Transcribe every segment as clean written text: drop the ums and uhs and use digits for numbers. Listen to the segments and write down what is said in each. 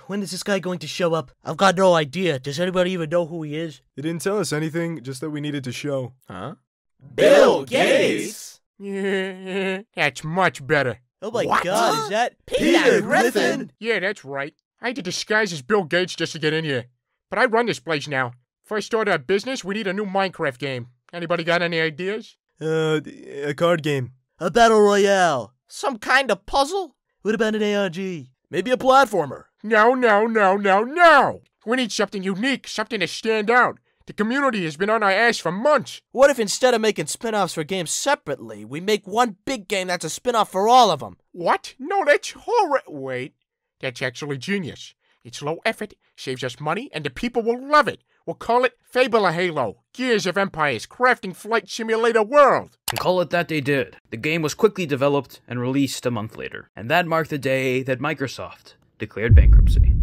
when is this guy going to show up? I've got no idea. Does anybody even know who he is? They didn't tell us anything, just that we needed to show. Huh? Bill Gates? Yeah, that's much better. Oh my What? god, is that Peter Griffin? Yeah, that's right. I had to disguise as Bill Gates just to get in here. But I run this place now. If I start a business, we need a new Minecraft game. Anybody got any ideas? A card game. a battle royale? Some kind of puzzle? What about an ARG? Maybe a platformer? No, no, no, no, no! We need something unique, something to stand out. The community has been on our ass for months. What if instead of making spin-offs for games separately, we make one big game that's a spin-off for all of them? What? No, that's horrible. Wait, that's actually genius. It's low effort, saves us money, and the people will love it. We'll call it Fable of Halo, Gears of Empires, Crafting Flight Simulator World. And call it that they did. The game was quickly developed and released a month later, and that marked the day that Microsoft declared bankruptcy.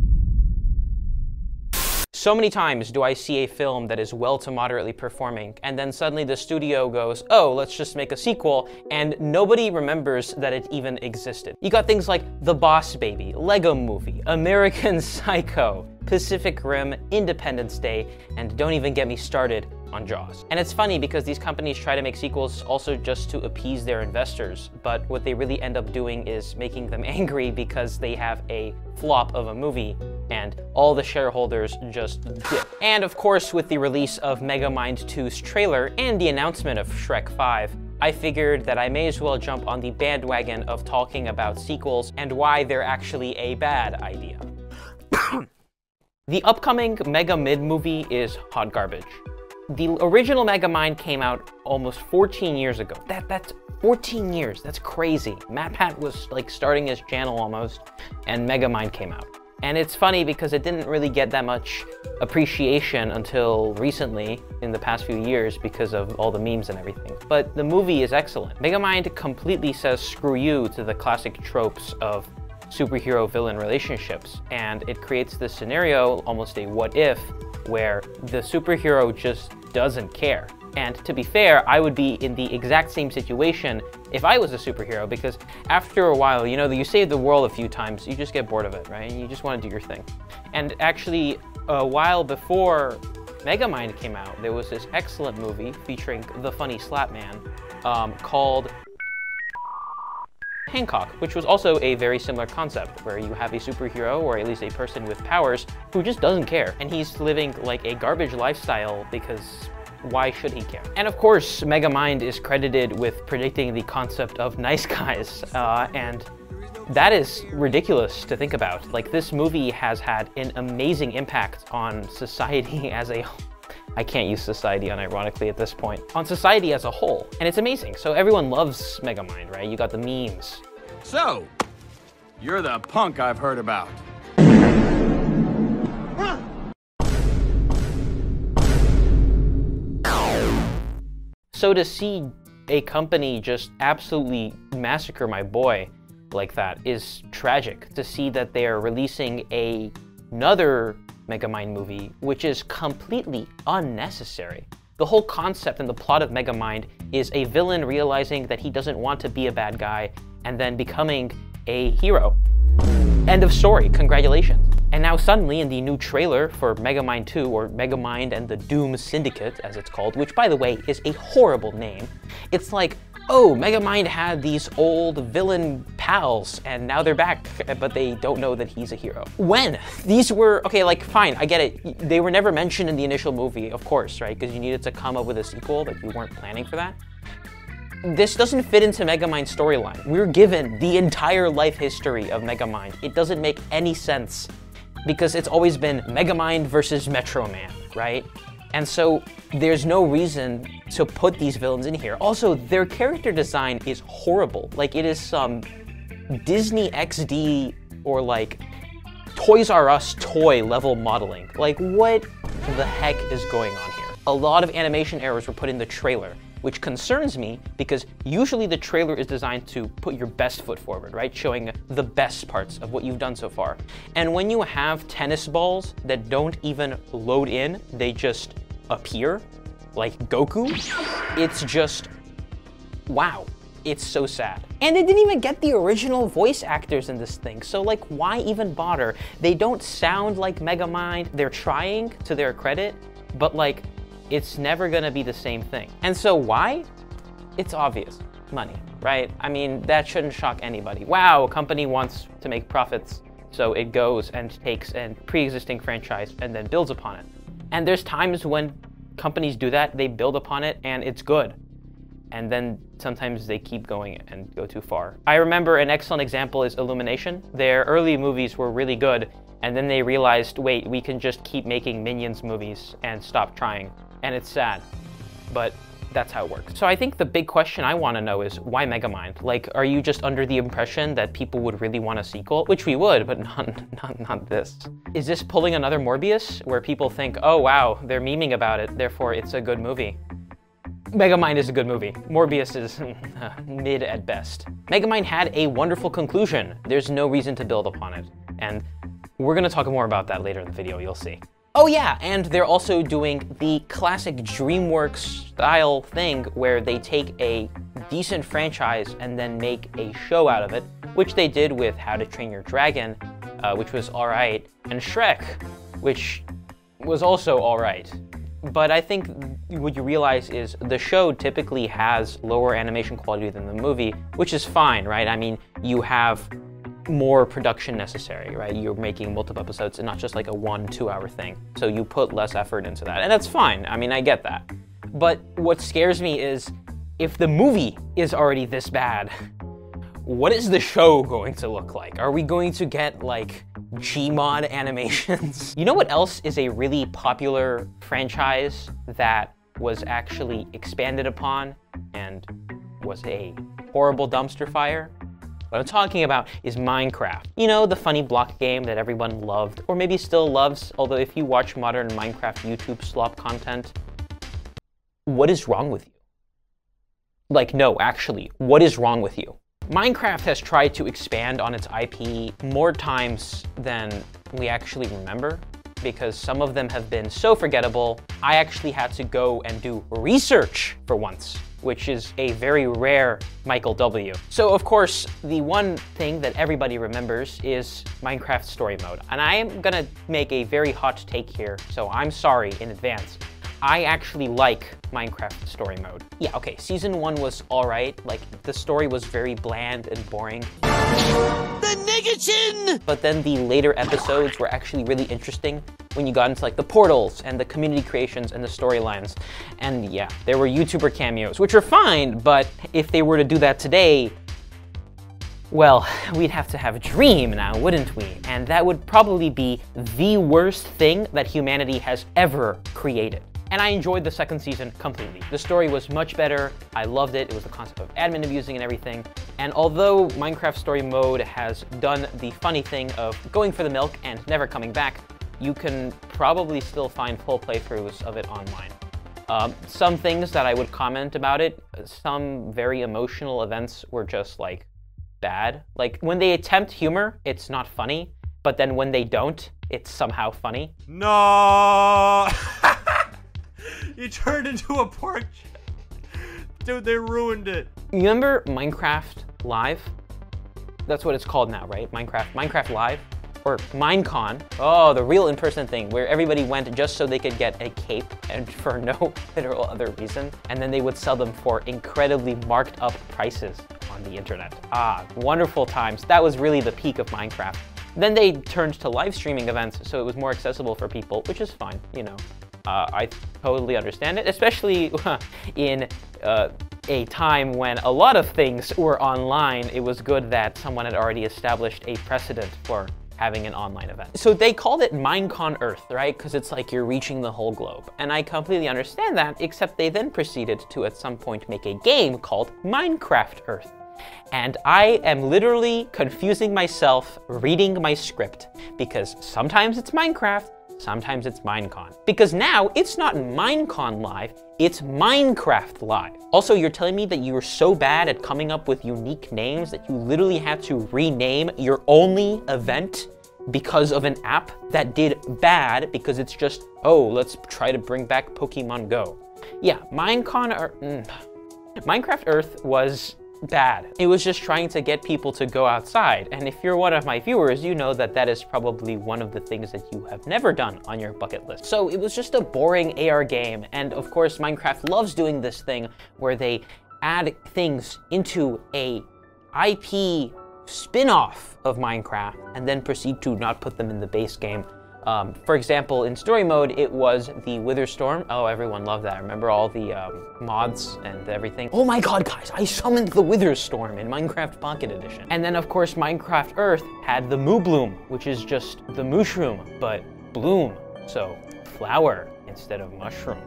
So many times do I see a film that is well to moderately performing, and then suddenly the studio goes, oh, let's just make a sequel, and nobody remembers that it even existed. You got things like The Boss Baby, Lego Movie, American Psycho, Pacific Rim, Independence Day, and don't even get me started on Jaws. And it's funny because these companies try to make sequels also just to appease their investors, but what they really end up doing is making them angry because they have a flop of a movie and all the shareholders just dip. And of course, with the release of Megamind 2's trailer and the announcement of Shrek 5, I figured that I may as well jump on the bandwagon of talking about sequels and why they're actually a bad idea. The upcoming Mega Mid movie is hot garbage. The original Megamind came out almost 14 years ago. That's 14 years, that's crazy. MatPat was like starting his channel almost, and Megamind came out. And it's funny because it didn't really get that much appreciation until recently, in the past few years, because of all the memes and everything. But the movie is excellent. Megamind completely says screw you to the classic tropes of superhero-villain relationships, and it creates this scenario, almost a what if, where the superhero just doesn't care. And to be fair, I would be in the exact same situation if I was a superhero, because after a while, you know, you save the world a few times, you just get bored of it, right? And you just want to do your thing. And actually, a while before Megamind came out, there was this excellent movie featuring the funny Slapman called Hancock, which was also a very similar concept, where you have a superhero, or at least a person with powers, who just doesn't care. And he's living like a garbage lifestyle because why should he care? And of course, Megamind is credited with predicting the concept of nice guys, and that is ridiculous to think about. Like, this movie has had an amazing impact on society as a whole. I can't use society unironically at this point. On society as a whole, and it's amazing. So everyone loves Megamind, right? You got the memes. So, you're the punk I've heard about. So to see a company just absolutely massacre my boy like that is tragic. To see that they are releasing another Megamind movie, which is completely unnecessary. The whole concept and the plot of Megamind is a villain realizing that he doesn't want to be a bad guy and then becoming a hero. End of story, congratulations. And now suddenly in the new trailer for Megamind 2, or Megamind and the Doom Syndicate as it's called, which by the way is a horrible name, it's like, oh, Megamind had these old villain pals and now they're back, but they don't know that he's a hero. When? These were, okay, like fine, I get it. They were never mentioned in the initial movie, of course, right? Because you needed to come up with a sequel, but you weren't planning for that. This doesn't fit into Megamind's storyline. We're given the entire life history of Megamind. It doesn't make any sense because it's always been Megamind versus Metro Man, right? And so there's no reason to put these villains in here. Also, their character design is horrible. Like, it is some Disney XD or like Toys R Us toy level modeling. Like, what the heck is going on here? A lot of animation errors were put in the trailer, which concerns me because usually the trailer is designed to put your best foot forward, right? Showing the best parts of what you've done so far. And when you have tennis balls that don't even load in, they just appear, like Goku, it's just, wow. It's so sad. And they didn't even get the original voice actors in this thing, so like, why even bother? They don't sound like Megamind. They're trying, to their credit, but like, it's never gonna be the same thing. And so why? It's obvious. Money, right? I mean, that shouldn't shock anybody. Wow, a company wants to make profits, so it goes and takes a pre-existing franchise and then builds upon it. And there's times when companies do that, they build upon it and it's good. And then sometimes they keep going and go too far. I remember an excellent example is Illumination. Their early movies were really good, and then they realized, wait, we can just keep making Minions movies and stop trying. And it's sad, but that's how it works. So I think the big question I want to know is, why Megamind? Like, are you just under the impression that people would really want a sequel? Which we would, but not this. Is this pulling another Morbius, where people think, oh wow, they're memeing about it, therefore it's a good movie? Megamind is a good movie. Morbius is mid at best. Megamind had a wonderful conclusion. There's no reason to build upon it. And we're gonna talk more about that later in the video, you'll see. Oh yeah, and they're also doing the classic DreamWorks style thing where they take a decent franchise and then make a show out of it, which they did with How to Train Your Dragon, which was alright, and Shrek, which was also alright. But I think what you realize is the show typically has lower animation quality than the movie, which is fine, right? I mean, you have more production necessary, right? You're making multiple episodes and not just like a 1-2 hour thing. So you put less effort into that, and that's fine. I mean, I get that. But what scares me is if the movie is already this bad, what is the show going to look like? Are we going to get like Gmod animations? You know what else is a really popular franchise that was actually expanded upon and was a horrible dumpster fire? What I'm talking about is Minecraft. You know, the funny block game that everyone loved, or maybe still loves, although if you watch modern Minecraft YouTube slop content, what is wrong with you? Like, no, actually, what is wrong with you? Minecraft has tried to expand on its IP more times than we actually remember, because some of them have been so forgettable, I actually had to go and do research for once, which is a very rare Michael W. So of course, the one thing that everybody remembers is Minecraft Story Mode. And I am gonna make a very hot take here, so I'm sorry in advance. I actually like Minecraft Story Mode. Yeah, okay, Season 1 was alright. Like, the story was very bland and boring. The nigga-chin! But then the later episodes were actually really interesting when you got into like the portals and the community creations and the storylines. And yeah, there were YouTuber cameos, which are fine, but if they were to do that today, well, we'd have to have a dream now, wouldn't we? And that would probably be the worst thing that humanity has ever created. And I enjoyed the second season completely. The story was much better. I loved it. It was the concept of admin abusing and everything. And although Minecraft Story Mode has done the funny thing of going for the milk and never coming back, you can probably still find full playthroughs of it online. Some things that I would comment about it, some very emotional events were just like bad. Like when they attempt humor, it's not funny, but then when they don't, it's somehow funny. No! You turned into a pork chop. Dude, they ruined it. You remember Minecraft Live? That's what it's called now, right? Minecraft Live? Or Minecon. Oh, the real in-person thing where everybody went just so they could get a cape and for no literal other reason. And then they would sell them for incredibly marked up prices on the internet. Ah, wonderful times. That was really the peak of Minecraft. Then they turned to live streaming events so it was more accessible for people, which is fine, you know. I totally understand it, especially in a time when a lot of things were online. It was good that someone had already established a precedent for having an online event. So they called it Minecon Earth, right? Because it's like you're reaching the whole globe. And I completely understand that, except they then proceeded to at some point make a game called Minecraft Earth. And I am literally confusing myself reading my script because sometimes it's Minecraft, sometimes it's Minecon. Because now it's not Minecon Live, it's Minecraft Live. Also, you're telling me that you were so bad at coming up with unique names that you literally had to rename your only event because of an app that did bad because it's just, oh, let's try to bring back Pokemon Go. Yeah, Minecraft Earth was bad. It was just trying to get people to go outside. And if you're one of my viewers, you know that that is probably one of the things that you have never done on your bucket list. So it was just a boring AR game. And of course, Minecraft loves doing this thing where they add things into a IP spin-off of Minecraft and then proceed to not put them in the base game. For example, in story mode, it was the Wither Storm. Oh, everyone loved that. Remember all the mods and everything? Oh my god, guys, I summoned the Wither Storm in Minecraft Pocket Edition. And then, of course, Minecraft Earth had the Moo Bloom, which is just the mushroom, but bloom. So, flower instead of mushroom.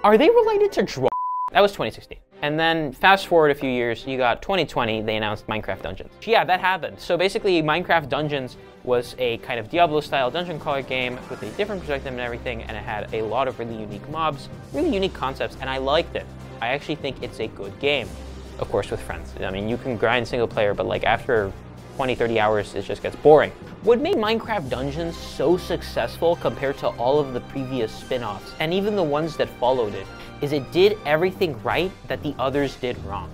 Are they related to Draw? That was 2016. And then fast forward a few years, you got 2020, they announced Minecraft Dungeons. Yeah, that happened. So basically Minecraft Dungeons was a kind of Diablo-style dungeon crawler game with a different perspective and everything, and it had a lot of really unique mobs, really unique concepts, and I liked it. I actually think it's a good game. Of course, with friends. I mean, you can grind single player, but like after 20, 30 hours, it just gets boring. What made Minecraft Dungeons so successful compared to all of the previous spin-offs, and even the ones that followed it, is it did everything right that the others did wrong.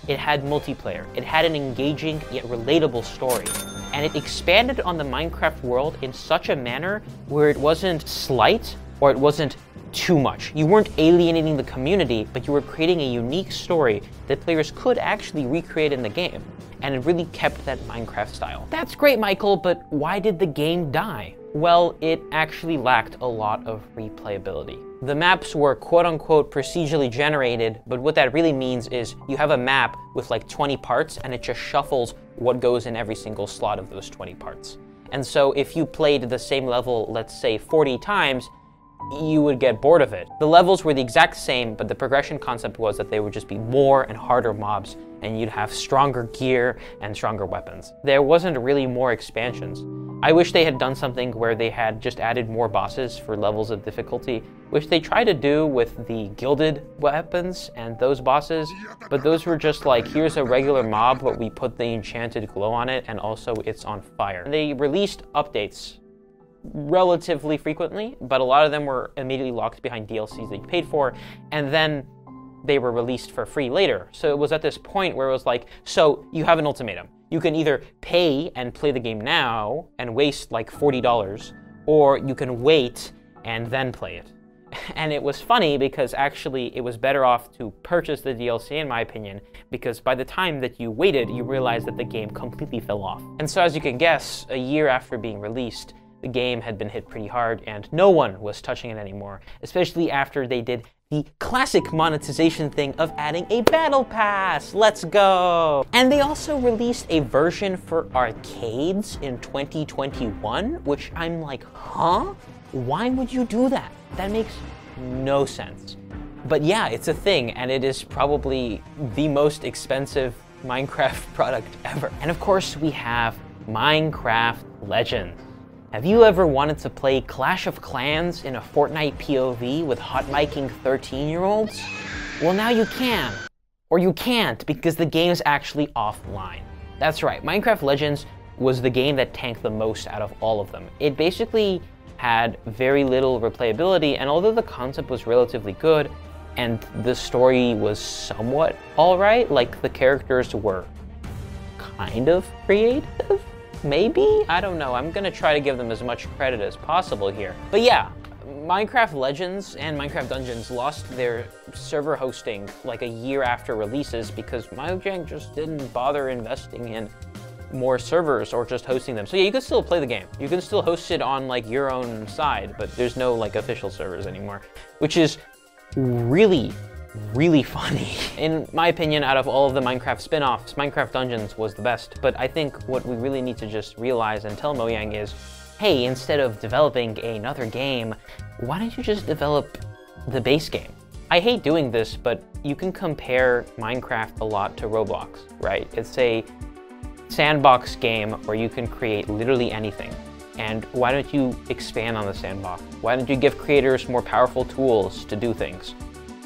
It had multiplayer, it had an engaging yet relatable story, and it expanded on the Minecraft world in such a manner where it wasn't slight or it wasn't too much. You weren't alienating the community, but you were creating a unique story that players could actually recreate in the game, and it really kept that Minecraft style. That's great, Michael, but why did the game die? Well, it actually lacked a lot of replayability. The maps were quote-unquote procedurally generated, but what that really means is you have a map with like 20 parts and it just shuffles what goes in every single slot of those 20 parts. And so if you played the same level, let's say 40 times, you would get bored of it. The levels were the exact same, but the progression concept was that they would just be more and harder mobs, and you'd have stronger gear and stronger weapons. There wasn't really more expansions. I wish they had done something where they had just added more bosses for levels of difficulty, which they tried to do with the gilded weapons and those bosses, but those were just like, here's a regular mob, but we put the enchanted glow on it, and also it's on fire. They released updates relatively frequently, but a lot of them were immediately locked behind DLCs that you paid for, and then they were released for free later. So it was at this point where it was like, so you have an ultimatum. You can either pay and play the game now and waste like $40, or you can wait and then play it. And it was funny because actually it was better off to purchase the DLC, in my opinion, because by the time that you waited, you realized that the game completely fell off. And so as you can guess, a year after being released, the game had been hit pretty hard and no one was touching it anymore, especially after they did the classic monetization thing of adding a battle pass. Let's go! And they also released a version for arcades in 2021, which I'm like, huh? Why would you do that? That makes no sense. But yeah, it's a thing, and it is probably the most expensive Minecraft product ever. And of course, we have Minecraft Legends. Have you ever wanted to play Clash of Clans in a Fortnite POV with hot-miking 13-year-olds? Well, now you can. Or you can't, because the game's actually offline. That's right, Minecraft Legends was the game that tanked the most out of all of them. It basically had very little replayability, and although the concept was relatively good, and the story was somewhat alright, like the characters were kind of creative? Maybe? I don't know. I'm gonna try to give them as much credit as possible here. But yeah, Minecraft Legends and Minecraft Dungeons lost their server hosting like a year after releases because Mojang just didn't bother investing in more servers or just hosting them. So yeah, you can still play the game. You can still host it on like your own side, but there's no like official servers anymore, which is really funny. In my opinion, out of all of the Minecraft spin-offs, Minecraft Dungeons was the best, but I think what we really need to just realize and tell Mojang is, hey, instead of developing another game, why don't you just develop the base game? I hate doing this, but you can compare Minecraft a lot to Roblox, right? It's a sandbox game where you can create literally anything. And why don't you expand on the sandbox? Why don't you give creators more powerful tools to do things?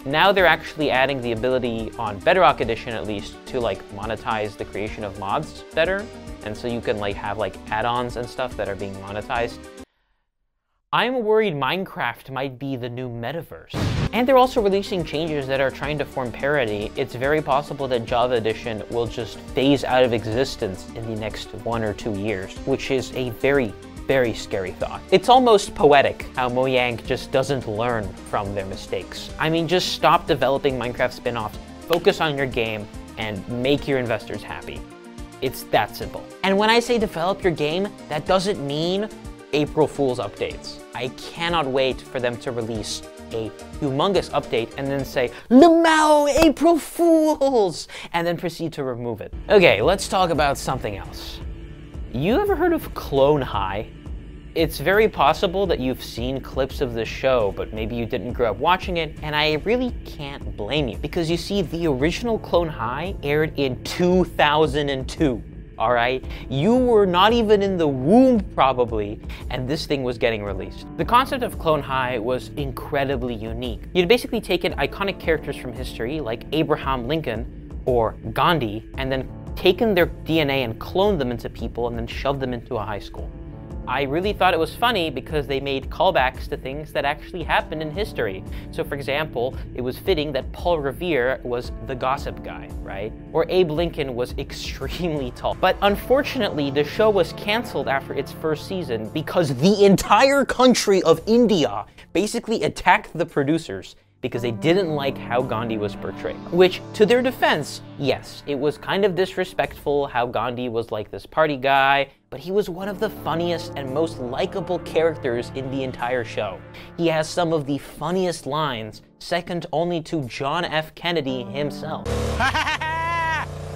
Now they're actually adding the ability on Bedrock Edition at least to like monetize the creation of mods better. And so you can like have like add-ons and stuff that are being monetized. I'm worried Minecraft might be the new metaverse. And they're also releasing changes that are trying to form parity. It's very possible that Java Edition will just phase out of existence in the next 1 or 2 years, which is a very scary thought. It's almost poetic how Mojang just doesn't learn from their mistakes. I mean, just stop developing Minecraft spin-offs, focus on your game, and make your investors happy. It's that simple. And when I say develop your game, that doesn't mean April Fool's updates. I cannot wait for them to release a humongous update and then say, "Lamau, April Fools!" and then proceed to remove it. Okay, let's talk about something else. You ever heard of Clone High? It's very possible that you've seen clips of the show, but maybe you didn't grow up watching it, and I really can't blame you. Because you see, the original Clone High aired in 2002, all right? You were not even in the womb, probably, and this thing was getting released. The concept of Clone High was incredibly unique. You'd basically taken iconic characters from history, like Abraham Lincoln or Gandhi, and then taken their DNA and cloned them into people and then shoved them into a high school. I really thought it was funny because they made callbacks to things that actually happened in history. So for example, it was fitting that Paul Revere was the gossip guy, right? Or Abe Lincoln was extremely tall. But unfortunately, the show was canceled after its first season because the entire country of India basically attacked the producers because they didn't like how Gandhi was portrayed. Which, to their defense, yes, it was kind of disrespectful how Gandhi was like this party guy, but he was one of the funniest and most likable characters in the entire show. He has some of the funniest lines, second only to John F. Kennedy himself.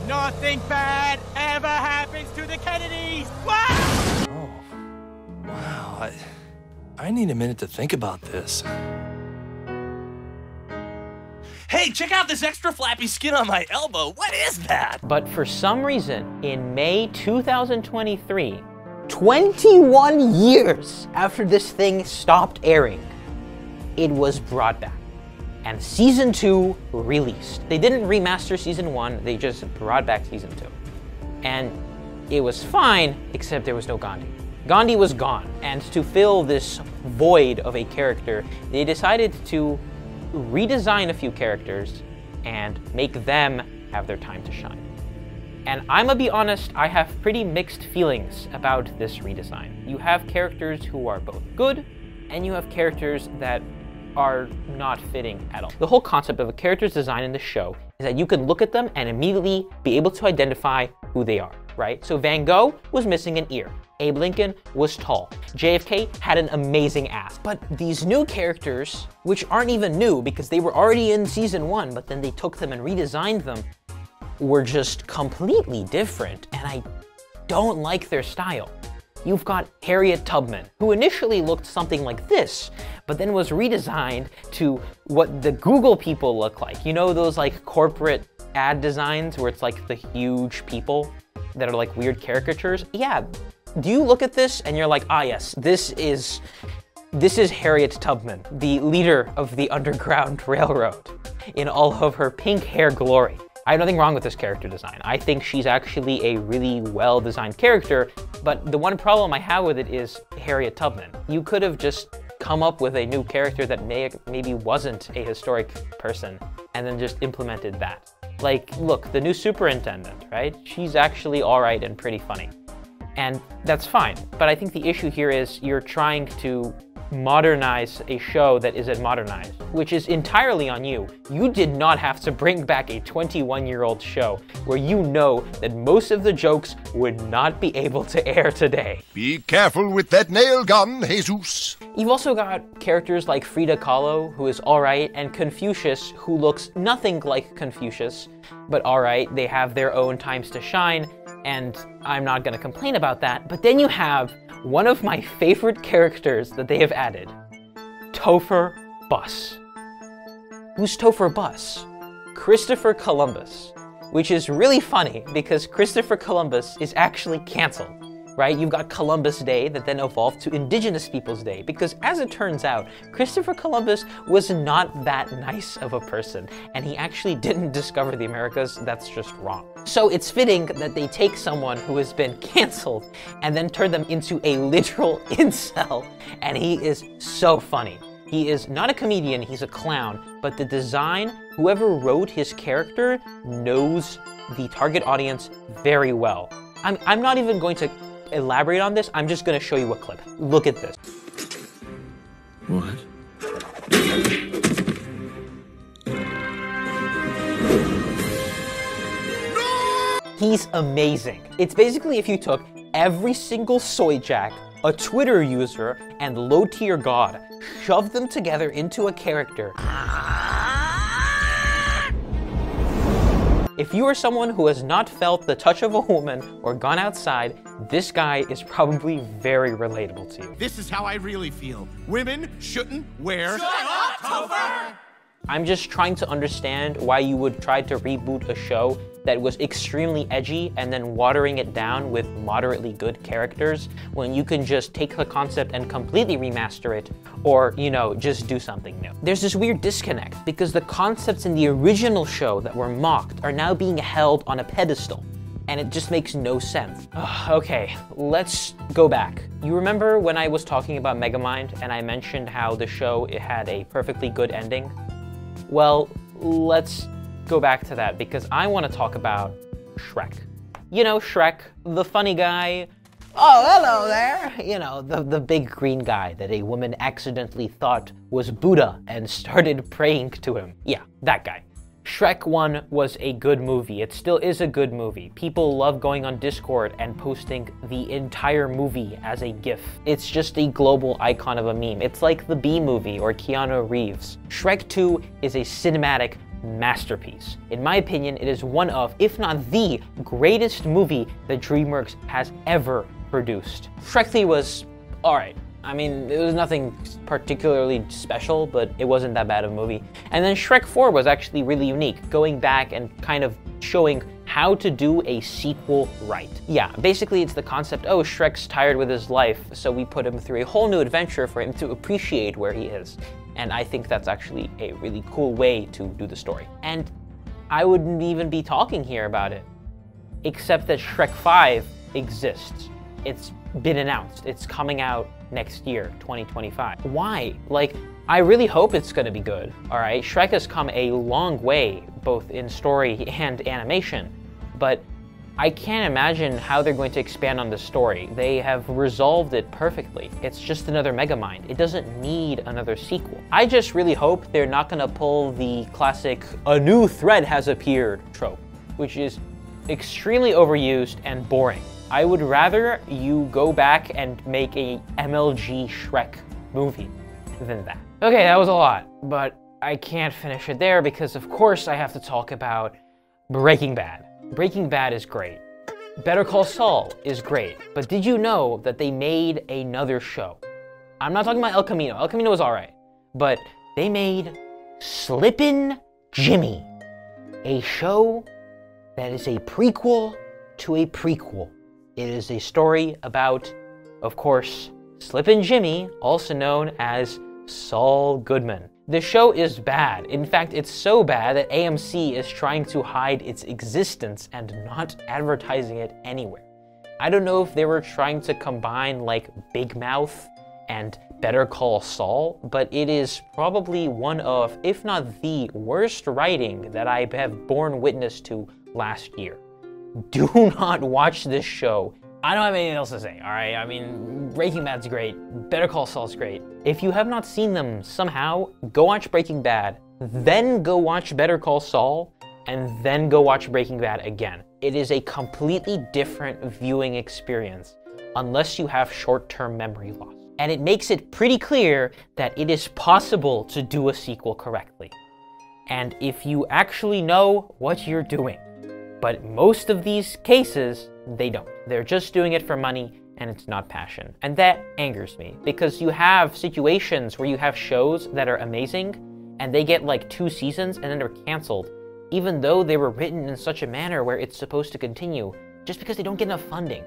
Nothing bad ever happens to the Kennedys! Oh, wow, I need a minute to think about this. Hey, check out this extra flappy skin on my elbow. What is that? But for some reason, in May 2023, 21 years after this thing stopped airing, it was brought back. And Season 2 released. They didn't remaster Season 1, they just brought back Season 2. And it was fine, except there was no Gandhi. Gandhi was gone, and to fill this void of a character, they decided to redesign a few characters and make them have their time to shine. And I'm gonna be honest, I have pretty mixed feelings about this redesign. You have characters who are both good, and you have characters that are not fitting at all. The whole concept of a character's design in the show is that you can look at them and immediately be able to identify who they are, right? So Van Gogh was missing an ear. Abe Lincoln was tall. JFK had an amazing ass. But these new characters, which aren't even new because they were already in Season 1, but then they took them and redesigned them, were just completely different, and I don't like their style. You've got Harriet Tubman, who initially looked something like this, but then was redesigned to what the Google people look like. You know those like corporate ad designs where it's like the huge people that are like weird caricatures? Yeah. Do you look at this and you're like, ah yes, this is Harriet Tubman, the leader of the Underground Railroad, in all of her pink hair glory. I have nothing wrong with this character design. I think she's actually a really well-designed character, but the one problem I have with it is Harriet Tubman. You could have just come up with a new character that maybe wasn't a historic person, and then just implemented that. Like, look, the new superintendent, right? She's actually all right and pretty funny. And that's fine, but I think the issue here is you're trying to modernize a show that isn't modernized, which is entirely on you. You did not have to bring back a 21-year-old show where you know that most of the jokes would not be able to air today. Be careful with that nail gun, Jesus. You've also got characters like Frida Kahlo, who is alright, and Confucius, who looks nothing like Confucius, but alright, they have their own times to shine, and I'm not gonna complain about that. But then you have one of my favorite characters that they have added, Topher Bus. Who's Topher Bus? Christopher Columbus, which is really funny because Christopher Columbus is actually canceled, right? You've got Columbus Day that then evolved to Indigenous Peoples Day because as it turns out, Christopher Columbus was not that nice of a person and he actually didn't discover the Americas. That's just wrong. So it's fitting that they take someone who has been canceled and then turn them into a literal incel, and he is so funny. He is not a comedian, he's a clown, but the design, whoever wrote his character knows the target audience very well. I'm not even going to elaborate on this, I'm just going to show you a clip. Look at this. What? He's amazing. It's basically if you took every single soy jack, a Twitter user, and low-tier god, shoved them together into a character. If you are someone who has not felt the touch of a woman or gone outside, this guy is probably very relatable to you. This is how I really feel. Women shouldn't wear... Shut up, Topher! I'm just trying to understand why you would try to reboot a show that was extremely edgy and then watering it down with moderately good characters when you can just take the concept and completely remaster it or, you know, just do something new. There's this weird disconnect because the concepts in the original show that were mocked are now being held on a pedestal and it just makes no sense. Okay, let's go back. You remember when I was talking about Megamind and I mentioned how the show it had a perfectly good ending? Well, let's go back to that because I want to talk about Shrek. You know, Shrek, the funny guy. Oh, hello there. You know, the big green guy that a woman accidentally thought was Buddha and started praying to him. Yeah, that guy. Shrek 1 was a good movie. It still is a good movie. People love going on Discord and posting the entire movie as a GIF. It's just a global icon of a meme. It's like the Bee Movie or Keanu Reeves. Shrek 2 is a cinematic masterpiece. In my opinion, it is one of, if not the greatest movie that DreamWorks has ever produced. Shrek 3 was alright. I mean, it was nothing particularly special, but it wasn't that bad of a movie. And then Shrek 4 was actually really unique, going back and kind of showing how to do a sequel right. Yeah, basically it's the concept, oh, Shrek's tired with his life, so we put him through a whole new adventure for him to appreciate where he is. And I think that's actually a really cool way to do the story. And I wouldn't even be talking here about it, except that Shrek 5 exists. It's been announced. It's coming out next year, 2025. Why? Like, I really hope it's gonna be good, all right? Shrek has come a long way, both in story and animation, but I can't imagine how they're going to expand on the story. They have resolved it perfectly. It's just another Megamind. It doesn't need another sequel. I just really hope they're not gonna pull the classic, a new thread has appeared trope, which is extremely overused and boring. I would rather you go back and make a MLG Shrek movie than that. Okay, that was a lot, but I can't finish it there because of course I have to talk about Breaking Bad. Breaking Bad is great. Better Call Saul is great, but did you know that they made another show? I'm not talking about El Camino. El Camino was alright, but they made Slippin' Jimmy, a show that is a prequel to a prequel. It is a story about, of course, Slippin' Jimmy, also known as Saul Goodman. The show is bad. In fact, it's so bad that AMC is trying to hide its existence and not advertising it anywhere. I don't know if they were trying to combine like Big Mouth and Better Call Saul, but it is probably one of, if not the worst writing that I have borne witness to last year. Do not watch this show. I don't have anything else to say, all right? I mean, Breaking Bad's great. Better Call Saul's great. If you have not seen them somehow, go watch Breaking Bad, then go watch Better Call Saul, and then go watch Breaking Bad again. It is a completely different viewing experience, unless you have short-term memory loss. And it makes it pretty clear that it is possible to do a sequel correctly. And if you actually know what you're doing. But most of these cases, they don't. They're just doing it for money and it's not passion. And that angers me because you have situations where you have shows that are amazing and they get like 2 seasons and then they're canceled, even though they were written in such a manner where it's supposed to continue, just because they don't get enough funding.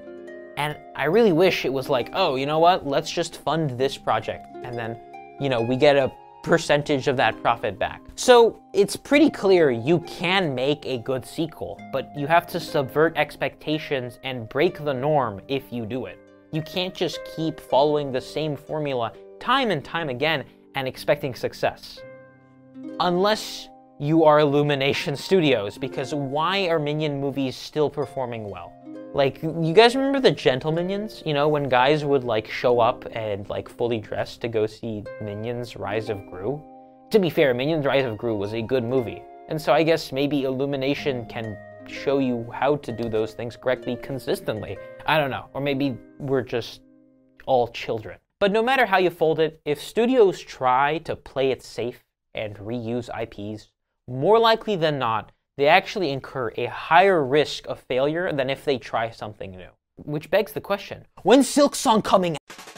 And I really wish it was like, oh, you know what? Let's just fund this project. And then, you know, we get a percentage of that profit back. So it's pretty clear you can make a good sequel, but you have to subvert expectations and break the norm if you do it. You can't just keep following the same formula time and time again and expecting success. Unless you are Illumination Studios, because why are Minion movies still performing well? Like, you guys remember the Gentle Minions? You know, when guys would like show up and like fully dressed to go see Minions Rise of Gru? To be fair, Minions Rise of Gru was a good movie. And so I guess maybe Illumination can show you how to do those things correctly consistently. I don't know. Or maybe we're just all children. But no matter how you fold it, if studios try to play it safe and reuse IPs, more likely than not, they actually incur a higher risk of failure than if they try something new. Which begs the question, when's Silk Song coming out?